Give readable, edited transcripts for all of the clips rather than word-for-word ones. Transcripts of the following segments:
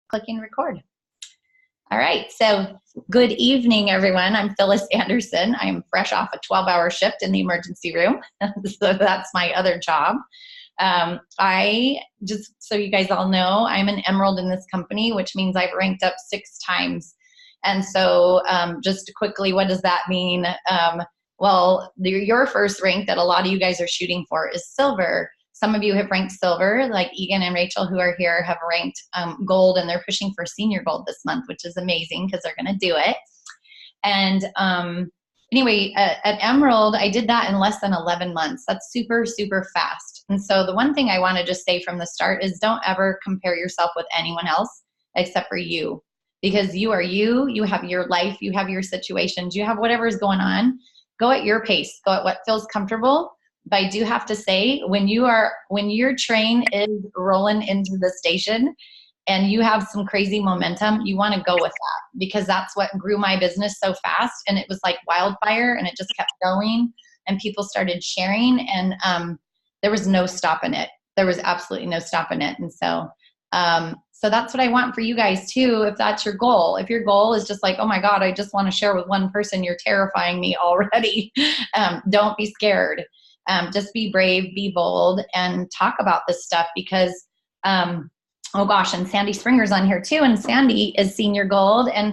clicking record. All right, so good evening, everyone. I'm Phyllis Anderson. I'm fresh off a 12-hour shift in the emergency room, so that's my other job. I just, so you guys all know, I'm an emerald in this company, which means I've ranked up 6 times. And so just quickly, what does that mean? Well, your first rank that a lot of you guys are shooting for is silver. Some of you have ranked silver, like Egan and Rachel who are here have ranked gold, and they're pushing for senior gold this month, which is amazing because they're going to do it. And anyway, at Emerald, I did that in less than 11 months. That's super, super fast. And so the one thing I want to just say from the start is don't ever compare yourself with anyone else except for you, because you are you. You have your life. You have your situations. You have whatever is going on. Go at your pace. Go at what feels comfortable. But I do have to say, when your train is rolling into the station and you have some crazy momentum, you want to go with that, because that's what grew my business so fast. And it was like wildfire, and it just kept going, and people started sharing, and there was no stopping it. There was absolutely no stopping it. And so that's what I want for you guys too, if that's your goal. If your goal is just like, oh my God, I just want to share with one person, you're terrifying me already. Don't be scared. Just be brave, be bold, and talk about this stuff, because, oh gosh, and Sandy Springer's on here too, and Sandy is senior gold. And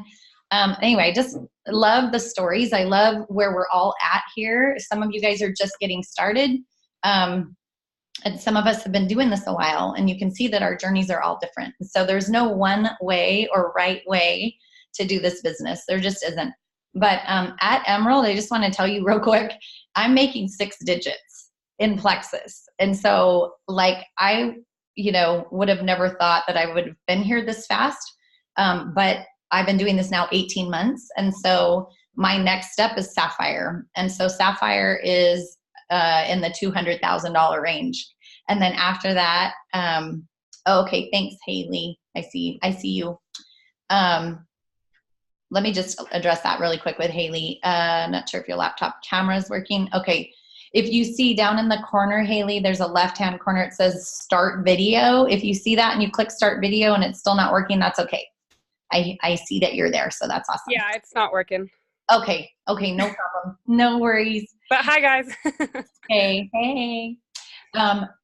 anyway, I just love the stories. I love where we're all at here. Some of you guys are just getting started, and some of us have been doing this a while, and you can see that our journeys are all different. So there's no one way or right way to do this business. There just isn't. But at Emerald, I just want to tell you real quick, I'm making 6 digits in Plexus. And so like I, would have never thought that I would have been here this fast. But I've been doing this now 18 months. And so my next step is Sapphire. And so Sapphire is in the $200,000 range. And then after that, okay, thanks, Haley. I see you. Let me just address that really quick with Haley. Not sure if your laptop camera is working. Okay. If you see down in the corner, Haley, there's a left-hand corner. It says start video. If you see that and you click start video and it's still not working, that's okay. I see that you're there. So that's awesome. Yeah, it's not working. Okay. No problem. No worries. But hi, guys. Hey.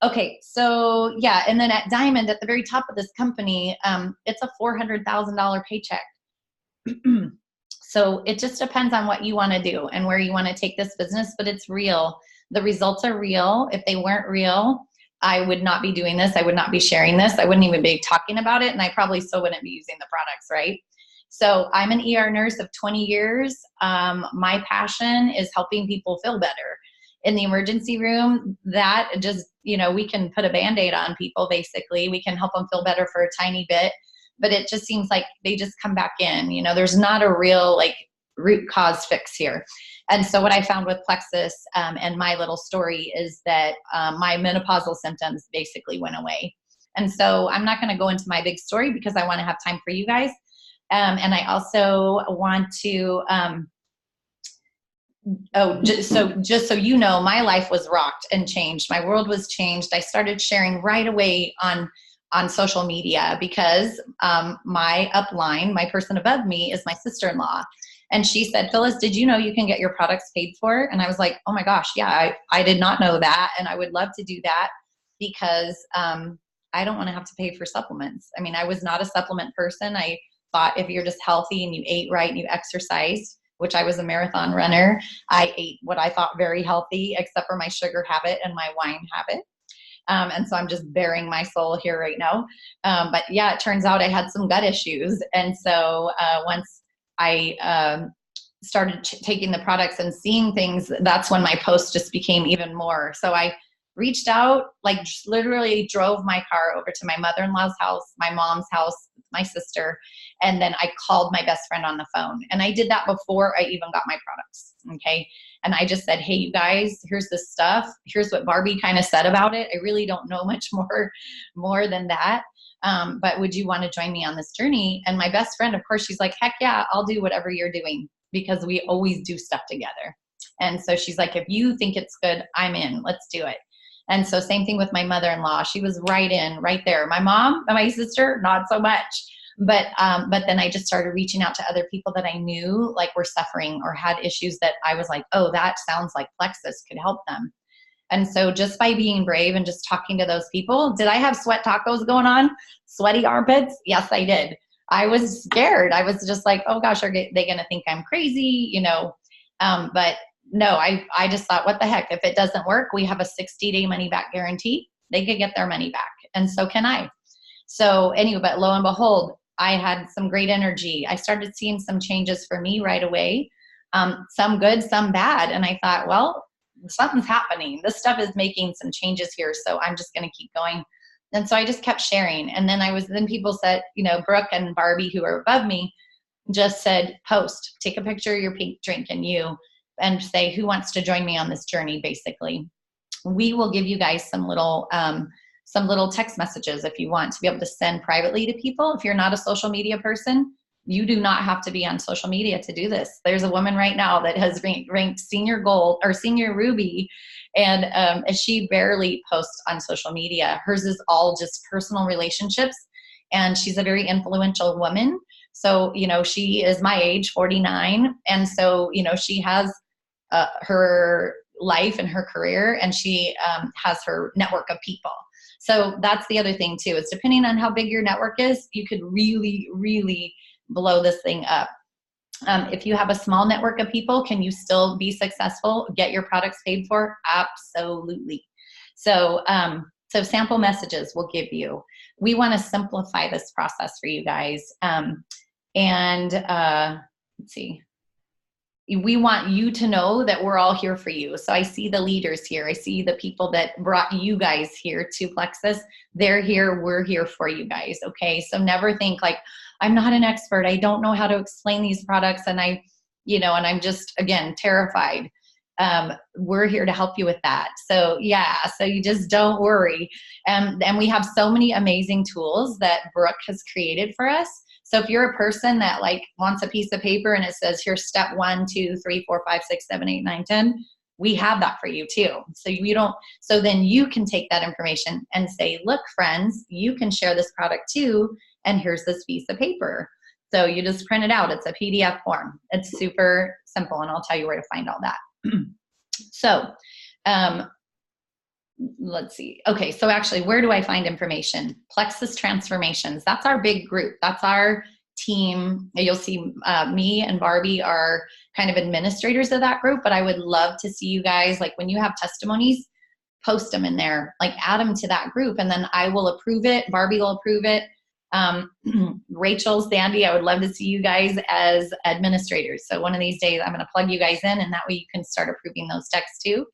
Okay. So yeah. And then at Diamond, at the very top of this company, it's a $400,000 paycheck. So it just depends on what you want to do and where you want to take this business, but it's real. The results are real. If they weren't real, I would not be doing this. I would not be sharing this. I wouldn't even be talking about it. And I probably still wouldn't be using the products, right? So I'm an ER nurse of 20 years. My passion is helping people feel better. In the emergency room, that just, we can put a Band-Aid on people, basically. We can help them feel better for a tiny bit. But it just seems like they just come back in. There's not a real root cause fix here. And so what I found with Plexus and my little story is that my menopausal symptoms basically went away. And so I'm not going to go into my big story because I want to have time for you guys. And I also want to, just so you know, my life was rocked and changed. My world was changed. I started sharing right away on social media because my upline, my person above me, is my sister-in-law. And she said, Phyllis, did you know you can get your products paid for? And I was like, oh my gosh, yeah, I did not know that. And I would love to do that because I don't want to have to pay for supplements. I mean, I was not a supplement person. I thought if you're just healthy and you ate right and you exercised, which I was a marathon runner, I ate what I thought very healthy, except for my sugar habit and my wine habit. And so I'm just bearing my soul here right now. But yeah, it turns out I had some gut issues. And so once I started taking the products and seeing things, that's when my post just became even more. So I reached out, just literally drove my car over to my mother-in-law's house, my mom's house, my sister, and then I called my best friend on the phone. And I did that before I even got my products, okay? And I just said, hey, you guys, here's this stuff. Here's what Barbie kind of said about it. I really don't know much more than that. But would you want to join me on this journey? And my best friend, of course, she's like, heck yeah, I'll do whatever you're doing, because we always do stuff together. And so she's like, if you think it's good, I'm in, let's do it. And so same thing with my mother-in-law. She was right there. My mom and my sister, not so much. But then I just started reaching out to other people that I knew like were suffering or had issues that I was like, oh, that sounds like Plexus could help them. And so just by being brave and just talking to those people, did I have sweat tacos going on? Sweaty armpits? Yes, I did. I was scared. I was just like, oh gosh, are they going to think I'm crazy? But no, I just thought, what the heck? If it doesn't work, we have a 60-day money back guarantee. They could get their money back. And so can I. So anyway, but lo and behold, I had some great energy. I started seeing some changes for me right away. Some good, some bad. And I thought, well, something's happening. This stuff is making some changes here. So I'm just going to keep going. And so I just kept sharing. And then people said, Brooke and Barbie, who are above me, just said, post, take a picture of your pink drink and say, who wants to join me on this journey? Basically, we will give you guys some little text messages if you want to be able to send privately to people. If you're not a social media person, you do not have to be on social media to do this. There's a woman right now that has ranked senior gold or senior ruby, and she barely posts on social media. Hers is all just personal relationships, and she's a very influential woman. So, she is my age, 49. And so, she has her life and her career, and she has her network of people. So that's the other thing too, is depending on how big your network is, you could really, really blow this thing up. If you have a small network of people, can you still be successful, get your products paid for? Absolutely. So, so sample messages we'll give you. We want to simplify this process for you guys. Let's see. We want you to know that we're all here for you. So I see the leaders here. I see the people that brought you guys here to Plexus. They're here. We're here for you guys. Okay. So never think like, I'm not an expert. I don't know how to explain these products. And I'm just, again, terrified. We're here to help you with that. So yeah, so you just don't worry. And we have so many amazing tools that Brooke has created for us. So if you're a person that like wants a piece of paper and it says, here's step 1, 2, 3, 4, 5, 6, 7, 8, 9, 10, we have that for you too. So then you can take that information and say, look, friends, you can share this product too. And here's this piece of paper. So you just print it out. It's a PDF form. It's super simple. And I'll tell you where to find all that. So, let's see. Okay. So actually, where do I find information? Plexus Transformations. That's our big group. That's our team. You'll see me and Barbie are kind of administrators of that group, but I would love to see you guys, like when you have testimonies, post them in there, like add them to that group, and then I will approve it. Barbie will approve it. Rachel, Sandy, I would love to see you guys as administrators. So one of these days I'm going to plug you guys in, and that way you can start approving those texts too.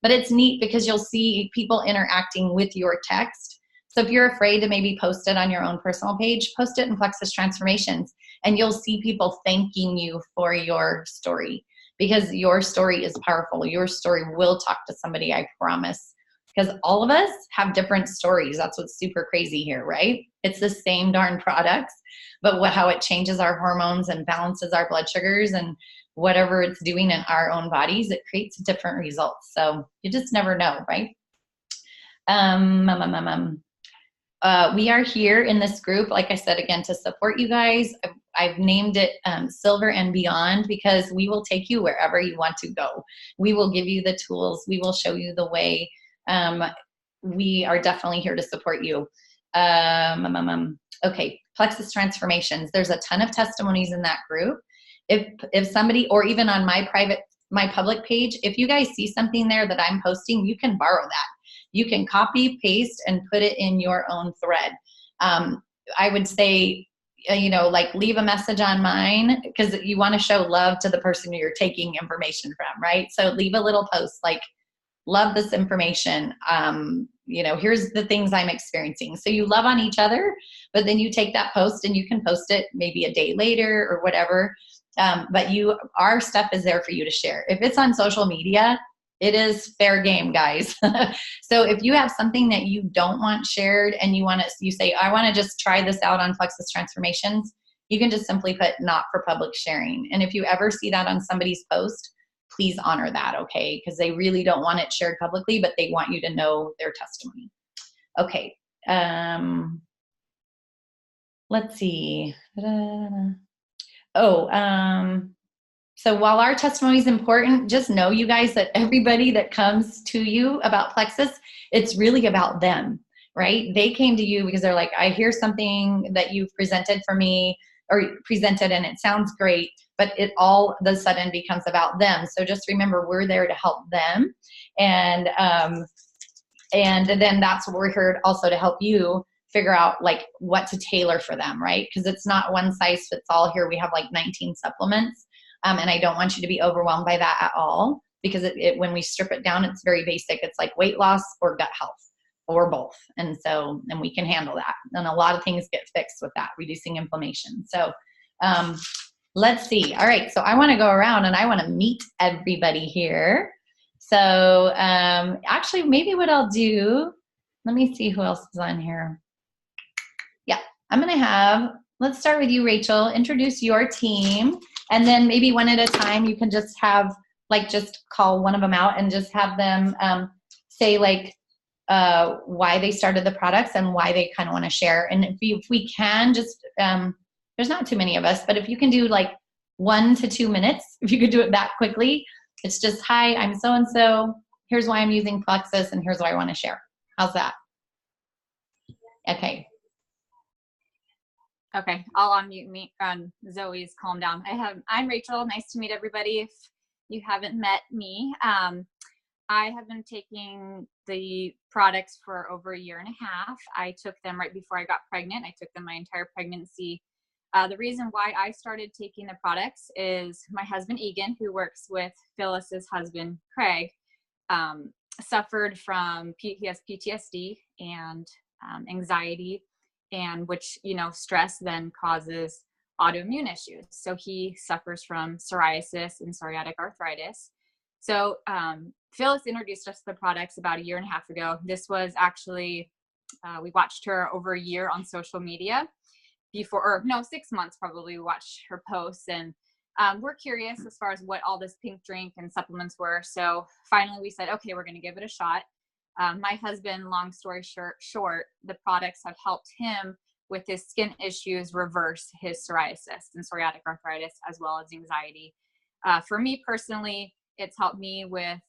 But it's neat because you'll see people interacting with your text. So if you're afraid to maybe post it on your own personal page, post it in Plexus Transformations, and you'll see people thanking you for your story, because your story is powerful. Your story will talk to somebody, I promise. Because all of us have different stories. That's what's super crazy here, right? It's the same darn products, but how it changes our hormones and balances our blood sugars and whatever it's doing in our own bodies, it creates different results. So you just never know, right? We are here in this group, like I said, again, to support you guys. I've named it Silver and Beyond, because we will take you wherever you want to go. We will give you the tools. We will show you the way. We are definitely here to support you. Okay, Plexus Transformations. There's a ton of testimonies in that group. If somebody, or even on my public page, if you guys see something there that I'm posting, you can borrow that. You can copy, paste, and put it in your own thread. I would say, like leave a message on mine, because you want to show love to the person you're taking information from, right? So leave a little post like, love this information. Here's the things I'm experiencing. So you love on each other, but then you take that post and you can post it maybe a day later or whatever. But our stuff is there for you to share. If it's on social media, it is fair game, guys. So if you have something that you don't want shared and you say, I want to just try this out on Plexus Transformations, you can just simply put not for public sharing. And if you ever see that on somebody's post, please honor that, okay? Because they really don't want it shared publicly, but they want you to know their testimony. Okay. let's see. Oh, so while our testimony is important, just know, you guys, that everybody that comes to you about Plexus, it's really about them, right? They came to you because they're like, I hear something that you've presented for me or presented and it sounds great, but it all of a sudden becomes about them. So just remember, we're there to help them. And then that's what we're here also to help you figure out like what to tailor for them, right? Because it's not one size fits all. Here we have like 19 supplements. And I don't want you to be overwhelmed by that at all, because when we strip it down, it's very basic. It's like weight loss or gut health or both. And we can handle that. And a lot of things get fixed with that, reducing inflammation. So let's see. All right. So I want to go around and I want to meet everybody here. So actually, maybe what I'll do, let me see who else is on here. Yeah, I'm going to let's start with you, Rachel. Introduce your team. And then maybe one at a time, you can just just call one of them out and just have them say why they started the products and why they kind of want to share. And if we can just, there's not too many of us, but if you can do like 1 to 2 minutes, if you could do it that quickly, it's just, hi, I'm so-and-so. Here's why I'm using Plexus and here's what I want to share. How's that? Okay. Okay, I'll unmute me. Zoe's calm down. I'm Rachel. Nice to meet everybody. If you haven't met me, I have been taking the products for over 1.5 years. I took them right before I got pregnant. I took them my entire pregnancy. The reason why I started taking the products is my husband, Egan, who works with Phyllis's husband, Craig, suffered from, he has PTSD and anxiety, and which, stress then causes autoimmune issues. So he suffers from psoriasis and psoriatic arthritis. So Phyllis introduced us to the products about 1.5 years ago. This was actually, we watched her over 1 year on social media 6 months probably. We watched her posts, and we're curious as far as what all this pink drink and supplements were. So finally we said, okay, we're going to give it a shot. My husband, long story short, the products have helped him with his skin issues reverse his psoriasis and psoriatic arthritis, as well as anxiety. For me personally, it's helped me with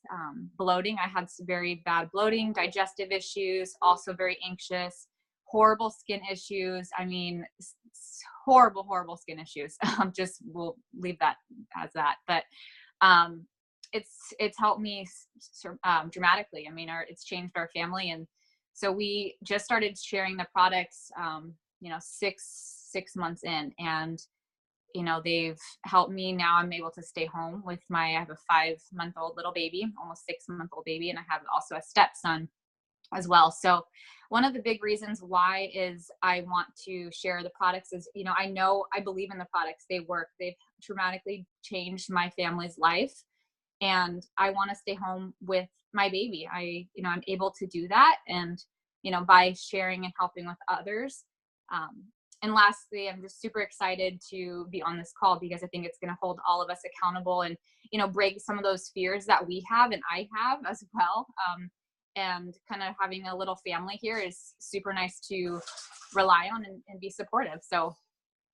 bloating. I had some very bad bloating, digestive issues, also very anxious, horrible skin issues. I mean, horrible skin issues. Just we'll leave that as that. But it's helped me dramatically. I mean, it's changed our family. And so we just started sharing the products, 6 months in, and, they've helped me. Now I'm able to stay home with I have a 5-month-old little baby, almost 6-month-old baby. And I have also a stepson as well. So one of the big reasons why is I want to share the products is, I believe in the products. They work. They've dramatically changed my family's life. And I want to stay home with my baby. I'm able to do that. And, by sharing and helping with others. And lastly, I'm just super excited to be on this call, because I think it's going to hold all of us accountable and, break some of those fears that we have and I have as well. And kind of having a little family here is super nice to rely on and be supportive. So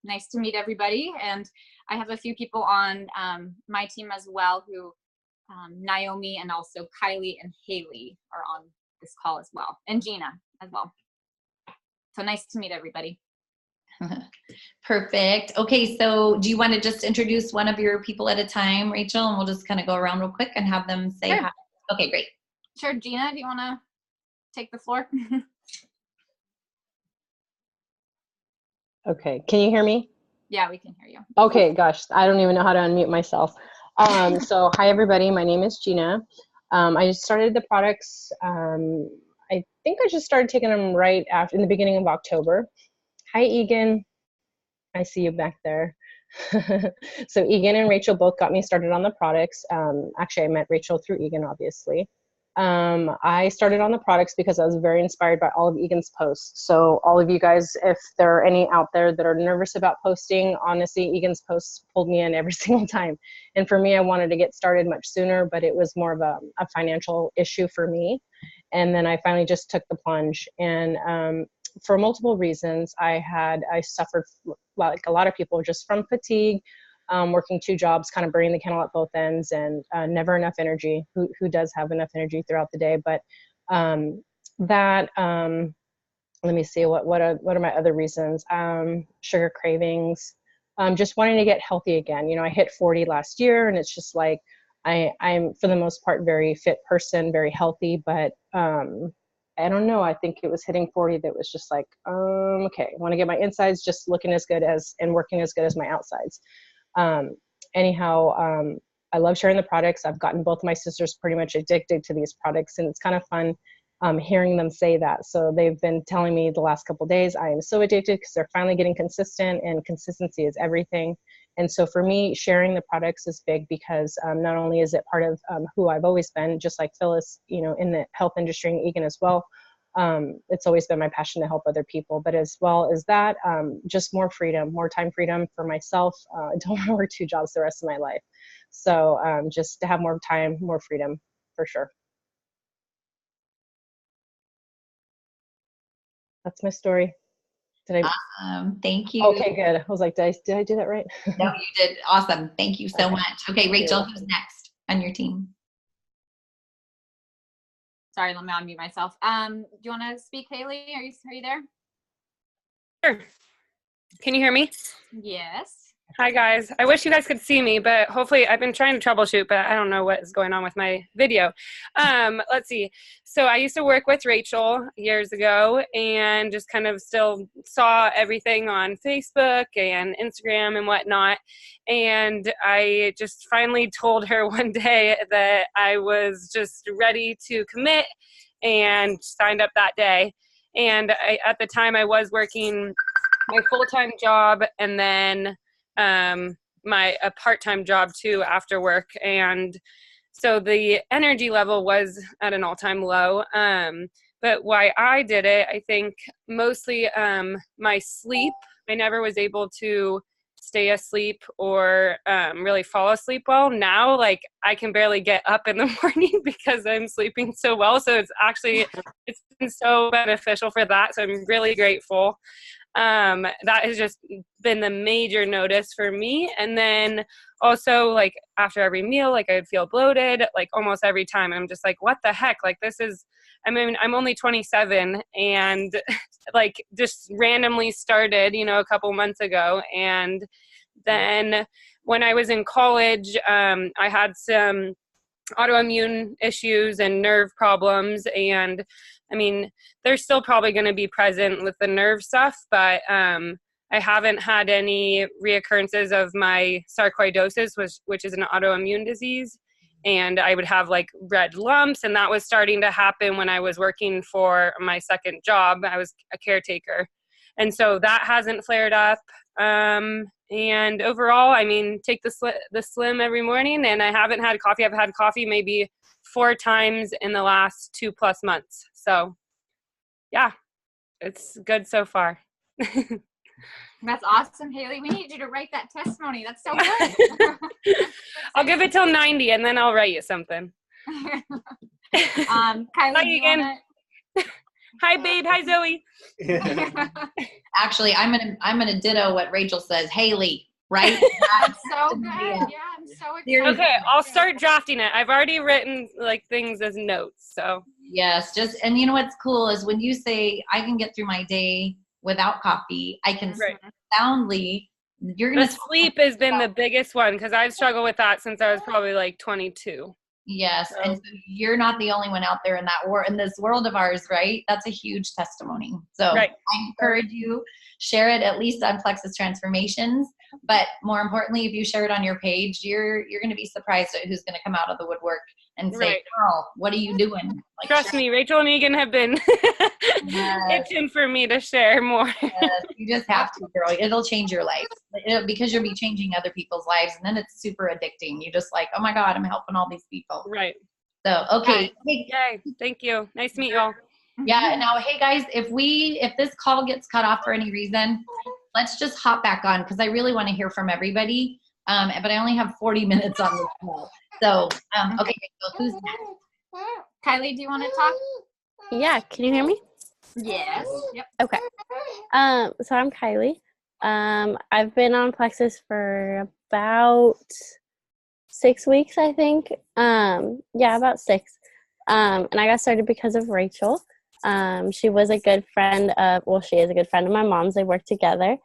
nice to meet everybody. And I have a few people on my team as well who Naomi and also Kylie and Haley are on this call as well, and Gina as well. So nice to meet everybody. Perfect. Okay, so do you want to just introduce one of your people at a time, Rachel, and we'll just kind of go around real quick and have them say Sure. Hi. Okay, great. Sure. Gina, do you want to take the floor? Okay, can you hear me? Yeah, we can hear you. Okay, gosh, I don't even know how to unmute myself. So hi everybody, my name is Gina. I just started the products, I think I just started taking them right after, in the beginning of October. Hi Egan, I see you back there. So Egan and Rachel both got me started on the products. Actually, I met Rachel through Egan, obviously. I started on the products because I was very inspired by all of Egan's posts. So all of you guys, if there are any out there that are nervous about posting, honestly, Egan's posts pulled me in every single time. And for me, I wanted to get started much sooner, but it was more of a financial issue for me. And then I finally just took the plunge. And for multiple reasons. I suffered, like a lot of people, just from fatigue, working 2 jobs, kind of burning the candle at both ends, and never enough energy. Who does have enough energy throughout the day? But let me see, what are my other reasons? Sugar cravings, just wanting to get healthy again. You know, I hit 40 last year, and it's just like, I'm for the most part very fit person, very healthy, but I don't know. I think it was hitting 40 that was just like, okay, I want to get my insides just looking as good as and working as good as my outsides. Anyhow, I love sharing the products. I've gotten both my sisters pretty much addicted to these products, and it's kind of fun hearing them say that. So they've been telling me the last couple of days, I am so addicted, because they're finally getting consistent, and consistency is everything. And so for me, sharing the products is big, because not only is it part of who I've always been, just like Phyllis, you know, in the health industry and Egan as well. It's always been my passion to help other people, but as well as that, just more freedom, more time freedom for myself. I don't want to work 2 jobs the rest of my life. So just to have more time, more freedom, for sure. That's my story. Did I? Thank you. Okay, good. I was like, did I do that right? No, you did awesome. Thank you so much. Okay, Rachel, who's next on your team? Sorry, let me unmute myself. Do you want to speak, Haley? Are you there? Sure. Can you hear me? Yes. Hi, guys. I wish you guys could see me, but hopefully I've been trying to troubleshoot, but I don't know what is going on with my video. Let's see. So I used to work with Rachel years ago, and just kind of still saw everything on Facebook and Instagram and whatnot. And I just finally told her one day that I was just ready to commit, and signed up that day. And at the time I was working my full-time job, and then a part-time job too after work. And so the energy level was at an all-time low. But why I did it, I think mostly my sleep. I never was able to stay asleep or really fall asleep well. Now, like, I can barely get up in the morning because I'm sleeping so well. So it's been so beneficial for that. So I'm really grateful. That has just been the major notice for me. And then also, like, after every meal, like, I'd feel bloated, like, almost every time. I'm just like, what the heck? Like, I'm only 27, and like, just randomly started, a couple months ago. And then when I was in college, I had some autoimmune issues and nerve problems, and they're still probably going to be present with the nerve stuff, but I haven't had any reoccurrences of my sarcoidosis, which is an autoimmune disease, and I would have like red lumps, and that was starting to happen when I was working for my second job. I was a caretaker, and so that hasn't flared up. And overall, take the Slim every morning, and I haven't had coffee. I've had coffee maybe 4 times in the last 2+ months. So yeah, it's good so far. That's awesome, Haley. We need you to write that testimony. That's so good. I'll give it till 90, and then I'll write you something. Kylie, Hi again. Hi, babe. Hi, Zoe. Actually, I'm gonna ditto what Rachel says. Haley, right? That's so good. Yeah, I'm so excited. Okay, I'll start drafting it. I've already written like things as notes. So yes, and you know what's cool is when you say I can get through my day without coffee, I can sleep soundly. You're gonna sleep has been the biggest one, because I've struggled with that since I was probably like 22. Yes, so. And so you're not the only one out there in this world of ours, right? That's a huge testimony. So I encourage you, share it at least on Plexus Transformations. But more importantly, if you share it on your page, you're going to be surprised at who's going to come out of the woodwork and say, "Girl, what are you doing?" Like, trust me, Rachel and Egan have been itching for me to share more. Yes, you just have to, girl. It'll change your life because you'll be changing other people's lives, and then it's super addicting. You just like, oh my God, I'm helping all these people. Right. So okay. Yay. Thank you. Nice to meet you all. Yeah. Now, hey guys, if this call gets cut off for any reason, let's just hop back on, because I really want to hear from everybody. But I only have 40 minutes on this call. So, okay, so who's next? Kylie, do you want to talk? Yeah, can you hear me? Yes. Yep. Okay. So I'm Kylie. I've been on Plexus for about 6 weeks, I think. Yeah, about 6. And I got started because of Rachel. She was a good friend of, well, she is a good friend of my mom's. They work together.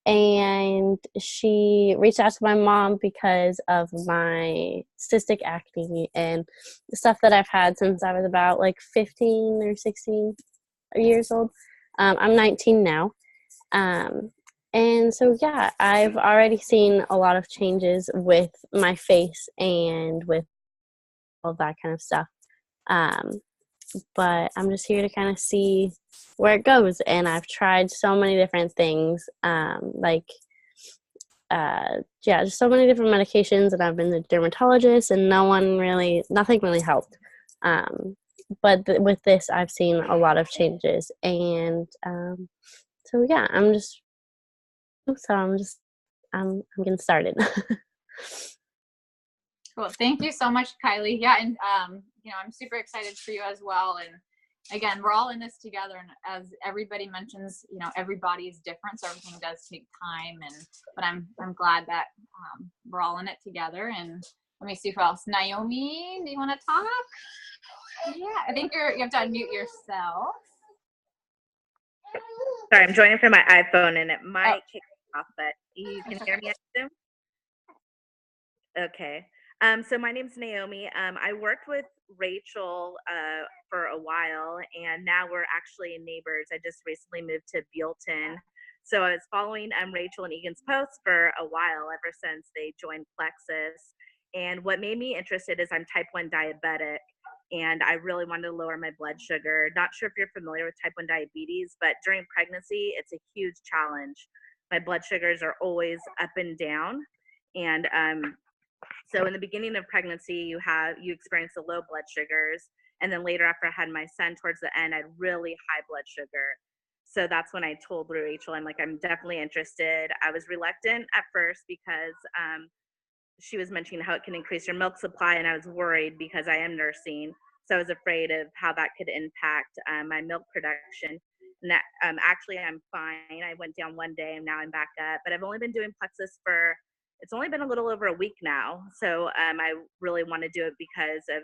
And she reached out to my mom because of my cystic acne and the stuff that I've had since I was about like 15 or 16 years old. I'm 19 now. And so, yeah, I've already seen a lot of changes with my face and with all that kind of stuff. But I'm just here to kind of see where it goes. And I've tried so many different things, just so many different medications. And I've been to dermatologists, and nothing really helped. But with this, I've seen a lot of changes. And so, yeah, I'm getting started. Cool. Thank you so much, Kylie. Yeah, and I'm super excited for you as well. And again, we're all in this together. And as everybody mentions, everybody is different, so everything does take time. But I'm glad that we're all in it together. And let me see who else. Naomi, do you want to talk? Yeah, I think you have to unmute yourself. Sorry, I'm joining from my iPhone, and it might kick off, but you can hear me, I assume? Okay. So my name's Naomi. I worked with Rachel for a while, and now we're actually neighbors. I just recently moved to Buellton. So I was following Rachel and Egan's posts for a while, ever since they joined Plexus. And what made me interested is I'm type 1 diabetic, and I really wanted to lower my blood sugar. Not sure if you're familiar with type 1 diabetes, but during pregnancy, it's a huge challenge. My blood sugars are always up and down. And so in the beginning of pregnancy, you experience the low blood sugars. And then later, after I had my son, towards the end, I had really high blood sugar. So that's when I told Rachel, I'm definitely interested. I was reluctant at first because she was mentioning how it can increase your milk supply, and I was worried because I am nursing. So I was afraid of how that could impact my milk production. And that, actually, I'm fine. I went down one day, and now I'm back up. But I've only been doing Plexus it's only been a little over a week now. So I really want to do it because of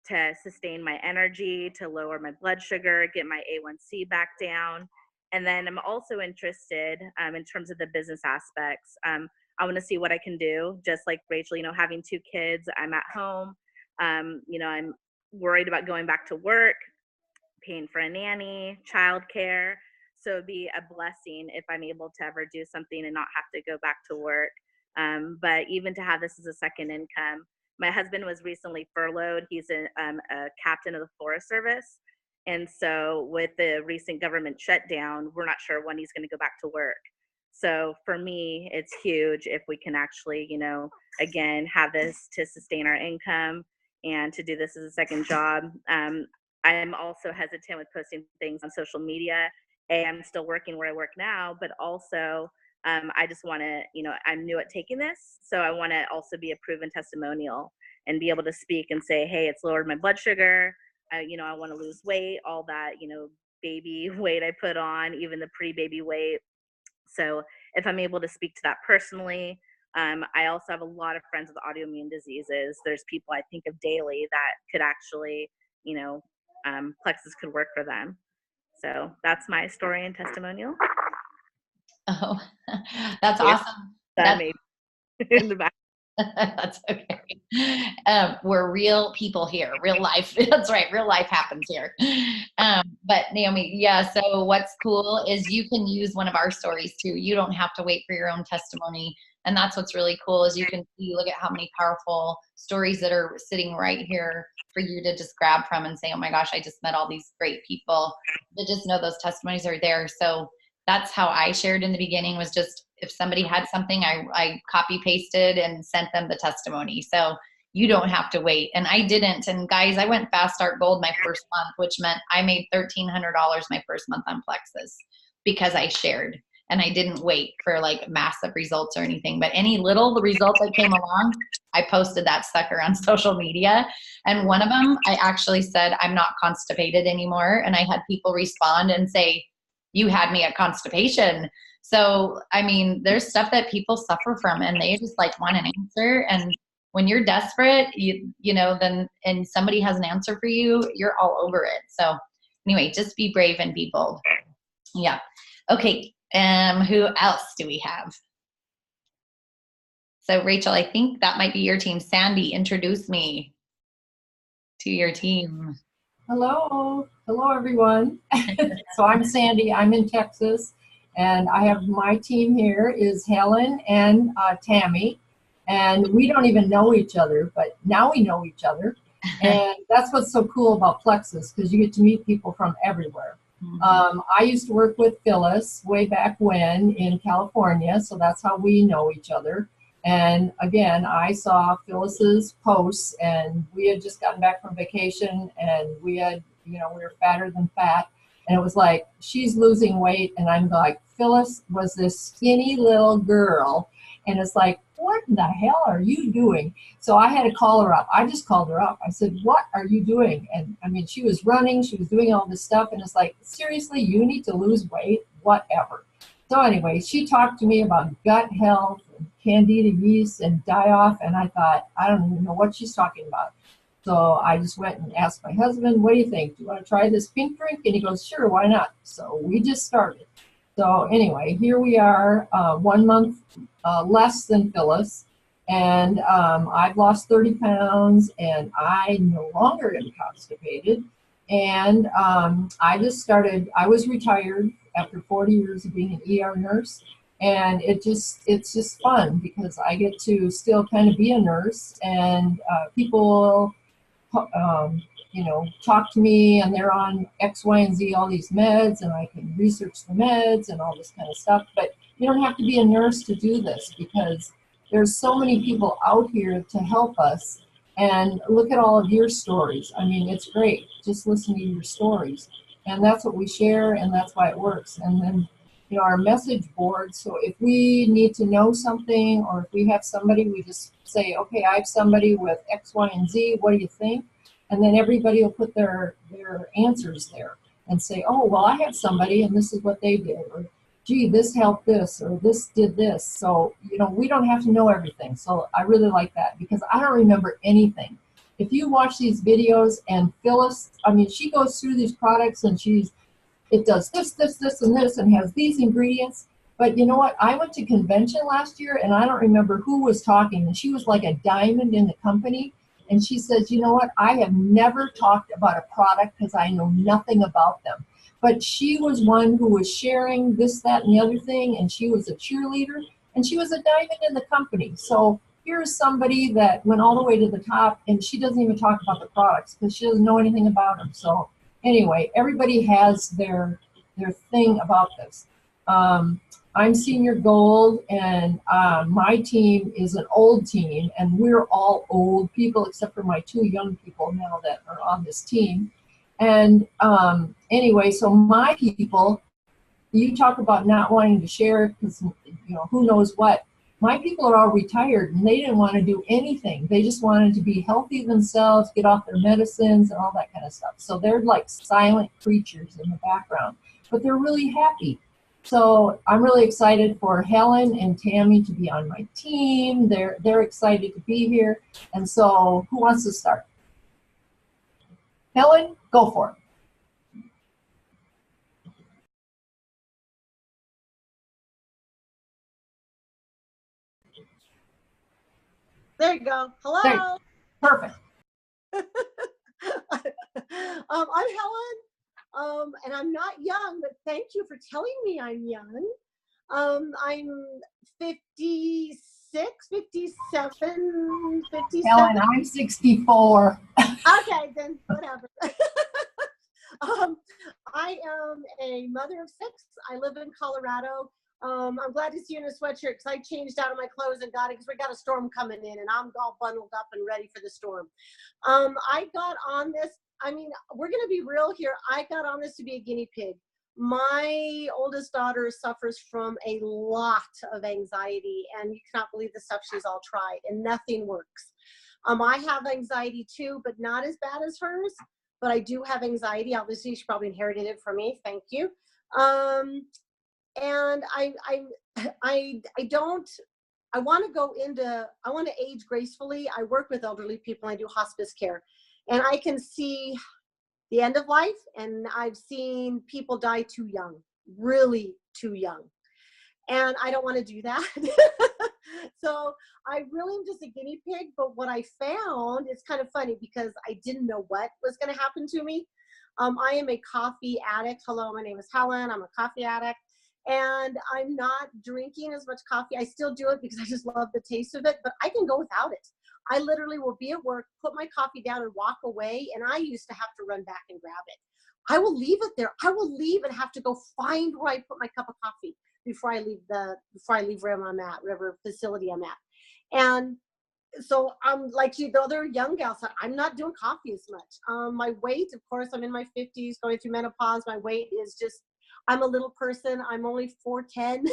to sustain my energy, to lower my blood sugar, get my A1C back down. And then I'm also interested in terms of the business aspects. I want to see what I can do, just like Rachel, having 2 kids, I'm at home. I'm worried about going back to work, paying for a nanny, childcare. So it'd be a blessing if I'm able to ever do something and not have to go back to work. But even to have this as a second income, my husband was recently furloughed. He's a captain of the Forest Service. And so with the recent government shutdown, we're not sure when he's going to go back to work. So for me, it's huge if we can actually, again, have this to sustain our income and to do this as a second job. I'm also hesitant with posting things on social media. I'm still working where I work now, but also I just want to, I'm new at taking this. So I want to also be a proven testimonial and be able to speak and say, hey, it's lowered my blood sugar. I want to lose weight, all that, baby weight I put on, even the pre-baby weight. So if I'm able to speak to that personally, I also have a lot of friends with autoimmune diseases. There's people I think of daily that could actually, Plexus could work for them. So that's my story and testimonial. Oh, that's awesome. That's in the back. That's okay. We're real people here, real life. That's right. Real life happens here. But Naomi, yeah. So what's cool is you can use one of our stories too. You don't have to wait for your own testimony. And that's what's really cool is you can see, look at how many powerful stories that are sitting right here for you to just grab from and say, oh my gosh, I just met all these great people. To just know those testimonies are there. So that's how I shared in the beginning, was just if somebody had something, I copy pasted and sent them the testimony. So you don't have to wait. And I didn't. And guys, I went Fast Start Gold my first month, which meant I made $1,300 my first month on Plexus because I shared. And I didn't wait for like massive results or anything, but any little result that came along, I posted that sucker on social media. And one of them, I actually said, I'm not constipated anymore. And I had people respond and say, you had me at constipation. So, I mean, there's stuff that people suffer from and they just like want an answer. And when you're desperate, you know, then, and somebody has an answer for you, you're all over it. So anyway, just be brave and be bold. Yeah. Okay. Who else do we have? So Rachel, I think that might be your team. Sandy, introduce me to your team. Hello. Hello, everyone. So I'm Sandy. I'm in Texas. And I have my team here is Helen and Tammy. And we don't even know each other, but now we know each other. And that's what's so cool about Plexus, because you get to meet people from everywhere. I used to work with Phyllis way back when in California, so that's how we know each other. And again, I saw Phyllis's posts, and we had just gotten back from vacation, and we had, you know, we were fatter than fat. And it was like, she's losing weight. And I'm like, Phyllis was this skinny little girl. And it's like, what in the hell are you doing? So I had to call her up. I just called her up. I said, what are you doing? And I mean, she was running, she was doing all this stuff. And it's like, seriously, you need to lose weight, whatever. So anyway, she talked to me about gut health and candida yeast and die-off. And I thought, I don't even know what she's talking about. So I just went and asked my husband, what do you think? Do you want to try this pink drink? And he goes, sure, why not? So we just started. So anyway, here we are, 1 month less than Phyllis. And I've lost 30 pounds, and I no longer am constipated. And I just started, I was retired after 40 years of being an ER nurse. And it's just fun because I get to still kind of be a nurse, and people, you know, talk to me, and they're on X, Y, and Z, all these meds, and I can research the meds and all this kind of stuff. But you don't have to be a nurse to do this, because there's so many people out here to help us. And look at all of your stories. I mean, it's great. Just listen to your stories. And that's what we share, and that's why it works. And then, you know, our message board. So if we need to know something, or if we have somebody, we just say, okay, I have somebody with X, Y, and Z. What do you think? And then everybody will put their answers there and say, oh, well, I have somebody, and this is what they did. Or, gee, this helped this, or this did this. So, you know, we don't have to know everything. So I really like that, because I don't remember anything. If you watch these videos, and Phyllis, I mean, she goes through these products, and it does this, this, this, and this, and has these ingredients. But you know what? I went to convention last year, and I don't remember who was talking, and she was like a diamond in the company. And she says, you know what? I have never talked about a product because I know nothing about them. But she was one who was sharing this, that, and the other thing, and she was a cheerleader, and she was a diamond in the company. So here's somebody that went all the way to the top, and she doesn't even talk about the products because she doesn't know anything about them. So anyway, everybody has their thing about this. I'm senior gold, and my team is an old team, and we're all old people except for my 2 young people now that are on this team. And anyway, so my people, you talk about not wanting to share because, you know, who knows what. My people are all retired, and they didn't want to do anything. They just wanted to be healthy themselves, get off their medicines and all that kind of stuff. So they're like silent creatures in the background, but they're really happy. So I'm really excited for Helen and Tammy to be on my team. They're excited to be here. And so who wants to start? Helen, go for it. There you go. Hello. There. Perfect. I'm Helen, and I'm not young, but thank you for telling me I'm young. I'm 56, 57, 57. Helen, I'm 64. Okay, then whatever. I am a mother of 6. I live in Colorado. I'm glad to see you in a sweatshirt because I changed out of my clothes and got it because we got a storm coming in, and I'm all bundled up and ready for the storm. I got on this. I mean, we're going to be real here. I got on this to be a guinea pig. My oldest daughter suffers from a lot of anxiety, and you cannot believe the stuff she's all tried, and nothing works. I have anxiety too, but not as bad as hers. But I do have anxiety. Obviously, she probably inherited it from me. Thank you. And I want to go into, I want to age gracefully. I work with elderly people. I do hospice care, and I can see the end of life, and I've seen people die too young, really too young. And I don't want to do that. So I really am just a guinea pig. But what I found, it's kind of funny because I didn't know what was going to happen to me. I am a coffee addict. Hello, my name is Helen. I'm a coffee addict. And I'm not drinking as much coffee. I still do it because I just love the taste of it, but I can go without it. I literally will be at work, put my coffee down and walk away. And I used to have to run back and grab it. I will leave it there. I will leave and have to go find where I put my cup of coffee before I leave where I'm at, whatever facility I'm at. And so I'm like the other young gals, I'm not doing coffee as much. My weight, of course, I'm in my 50s, going through menopause. My weight is just, I'm a little person. I'm only 4'10",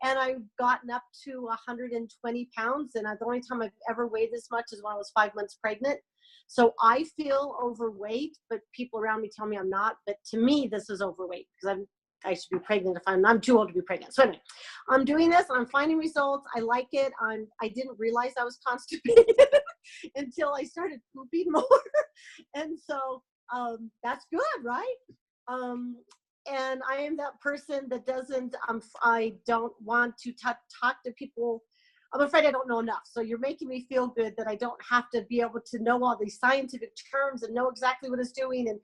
and I've gotten up to 120 pounds. And the only time I've ever weighed this much is when I was 5 months pregnant. So I feel overweight, but people around me tell me I'm not. But to me, this is overweight because I should be pregnant if I'm too old to be pregnant. So anyway, I'm doing this and I'm finding results. I like it. I didn't realize I was constipated until I started pooping more. And so that's good, right? And I am that person that doesn't, I don't want to talk to people. I'm afraid I don't know enough. So you're making me feel good that I don't have to be able to know all these scientific terms and know exactly what it's doing. And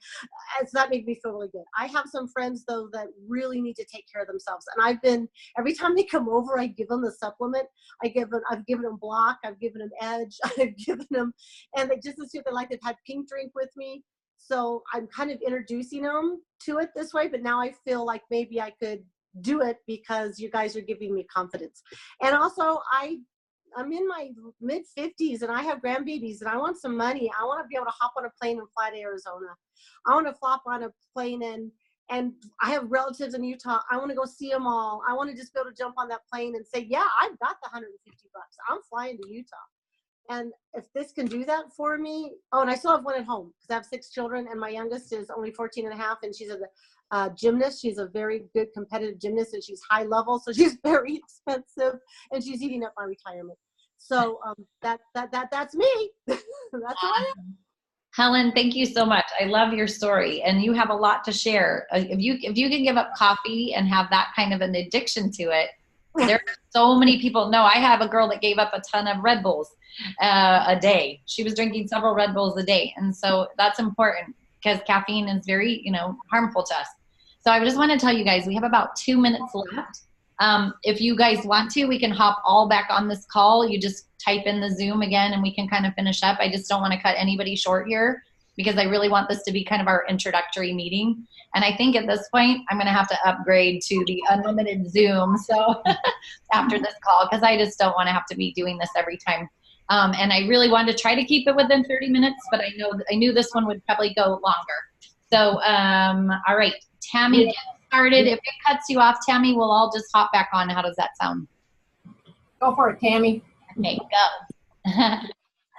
so that made me feel really good. I have some friends though that really need to take care of themselves. And every time they come over, I give them the supplement. I've given them Block, I've given them Edge, I've given them, and they just to see if they like, they've had Pink Drink with me. So I'm kind of introducing them to it this way, but now I feel like maybe I could do it because you guys are giving me confidence. And also I'm in my mid 50s and I have grandbabies and I want some money. I want to be able to hop on a plane and fly to Arizona. I want to flop on a plane and I have relatives in Utah. I want to go see them all. I want to just be able to jump on that plane and say, yeah, I've got the $150. I'm flying to Utah. And if this can do that for me, and I still have one at home because I have 6 children and my youngest is only 14 and a half and she's a gymnast. She's a very good competitive gymnast and she's high level. So she's very expensive and she's eating up my retirement. So that's me. That's who I am. Helen, thank you so much. I love your story and you have a lot to share. If you can give up coffee and have that kind of an addiction to it, there are so many people. No, I have a girl that gave up a ton of Red Bulls a day. She was drinking several Red Bulls a day. And so that's important because caffeine is very, harmful to us. So I just want to tell you guys, we have about 2 minutes left. If you guys want to, we can hop all back on this call. You just type in the Zoom again and we can kind of finish up. I just don't want to cut anybody short here because I really want this to be kind of our introductory meeting. And I think at this point, I'm going to have to upgrade to the unlimited Zoom. So after this call, because I just don't want to have to be doing this every time. And I really wanted to try to keep it within 30 minutes, but I knew this one would probably go longer. So, all right, Tammy, get started. If it cuts you off, Tammy, we'll all just hop back on. How does that sound? Go for it, Tammy. Okay, go.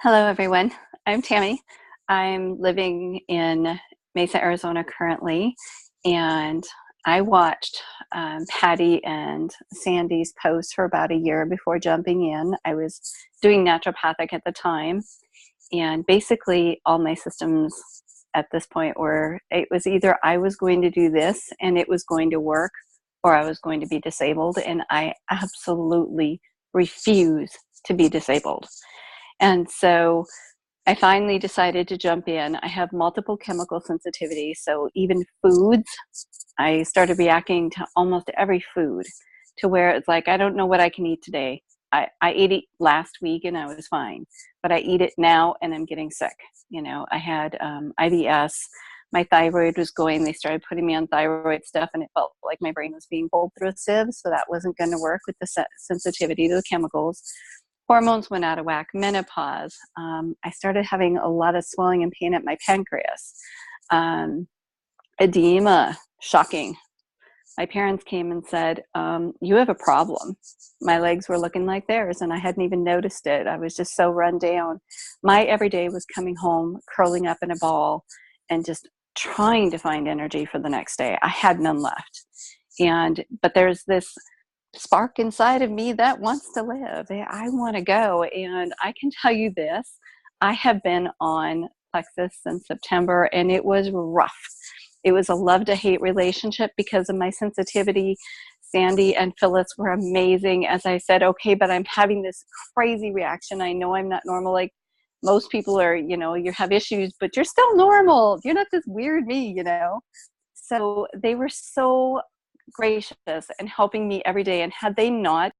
Hello, everyone. I'm Tammy. I'm living in Mesa, Arizona currently, and I watched Patty and Sandy's post for about a year before jumping in. I was doing naturopathic at the time, and basically all my systems at this point were, it was either I was going to do this and it was going to work, or I was going to be disabled, and I absolutely refuse to be disabled. And so I finally decided to jump in. I have multiple chemical sensitivities, so even foods, I started reacting to almost every food to where it's like, I don't know what I can eat today. I ate it last week and I was fine, but I eat it now and I'm getting sick. I had IBS. My thyroid was going. They started putting me on thyroid stuff and it felt like my brain was being pulled through a sieve, so that wasn't going to work with the sensitivity to the chemicals. Hormones went out of whack, menopause. I started having a lot of swelling and pain at my pancreas. Edema, shocking, my parents came and said, you have a problem. My legs were looking like theirs, and I hadn't even noticed it. I was just so run down. My everyday was coming home, curling up in a ball, and just trying to find energy for the next day. I had none left. But there's this spark inside of me that wants to live. I want to go. And I can tell you this, I have been on Plexus since September, and it was rough. It was a love to hate relationship because of my sensitivity. Sandy and Phyllis were amazing. As I said, okay, but I'm having this crazy reaction. I know I'm not normal. Like most people are, you have issues, but you're still normal. You're not this weird me, So they were so gracious and helping me every day. And had they not